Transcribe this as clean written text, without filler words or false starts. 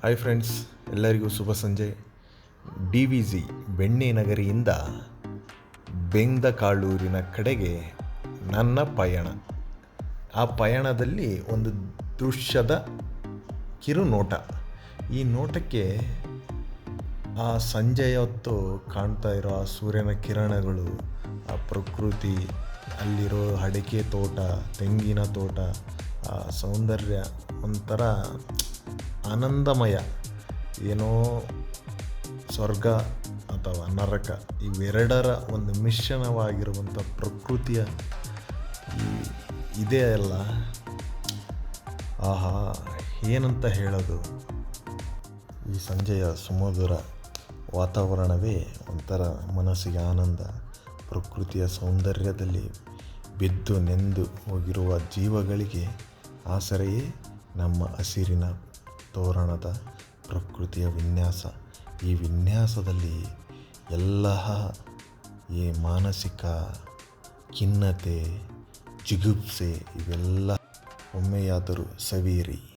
Hi friends, ಎಲ್ಲರಿಗೂ ಶುಭ ಸಂಜೆ. DVZ ಬೆಣ್ಣೆ ನಗರಿಯಿಂದ ಬೆಂದಕಾಳೂರಿನ ಕಡೆಗೆ ನನ್ನ ಪಯಣ. ಆ ಪಯಣದಲ್ಲಿ ಒಂದು ದೃಶ್ಯದ ಕಿರುನೋಟ. ಈ ನೋಟಕ್ಕೆ ಆ ಸಂಜೆಯ ಹೊತ್ತು ಕಾಣ್ತಾ ಇರೋ ಆ ಸೂರ್ಯನ ಕಿರಣಗಳು, ಆ ಪ್ರಕೃತಿ, ಅಲ್ಲಿರೋ ಅಡಿಕೆ ತೋಟ, ತೆಂಗಿನ ತೋಟ, ಆ ಸೌಂದರ್ಯ ಒಂಥರ ಆನಂದಮಯ. ಏನೋ ಸ್ವರ್ಗ ಅಥವಾ ನರಕ ಇವೆರಡರ ಒಂದು ಮಿಶ್ರಣವಾಗಿರುವಂಥ ಪ್ರಕೃತಿಯ ಇದೇ ಅಲ್ಲ. ಆಹಾ, ಏನಂತ ಹೇಳೋದು. ಈ ಸಂಜೆಯ ಸುಮಧುರ ವಾತಾವರಣವೇ ಒಂಥರ ಮನಸ್ಸಿಗೆ ಆನಂದ. ಪ್ರಕೃತಿಯ ಸೌಂದರ್ಯದಲ್ಲಿ ಬಿದ್ದು ನೆಂದು ಹೋಗಿರುವ ಜೀವಗಳಿಗೆ ಆಸರೆಯೇ ನಮ್ಮ ಹಸಿರಿನ ತೋರಣದ ಪ್ರಕೃತಿಯ ವಿನ್ಯಾಸ. ಈ ವಿನ್ಯಾಸದಲ್ಲಿ ಎಲ್ಲ ಈ ಮಾನಸಿಕ ಖಿನ್ನತೆ, ಜಿಗುಪ್ಸೆ ಇವೆಲ್ಲ ಒಮ್ಮೆಯಾದರೂ ಸವಿಯಿರಿ.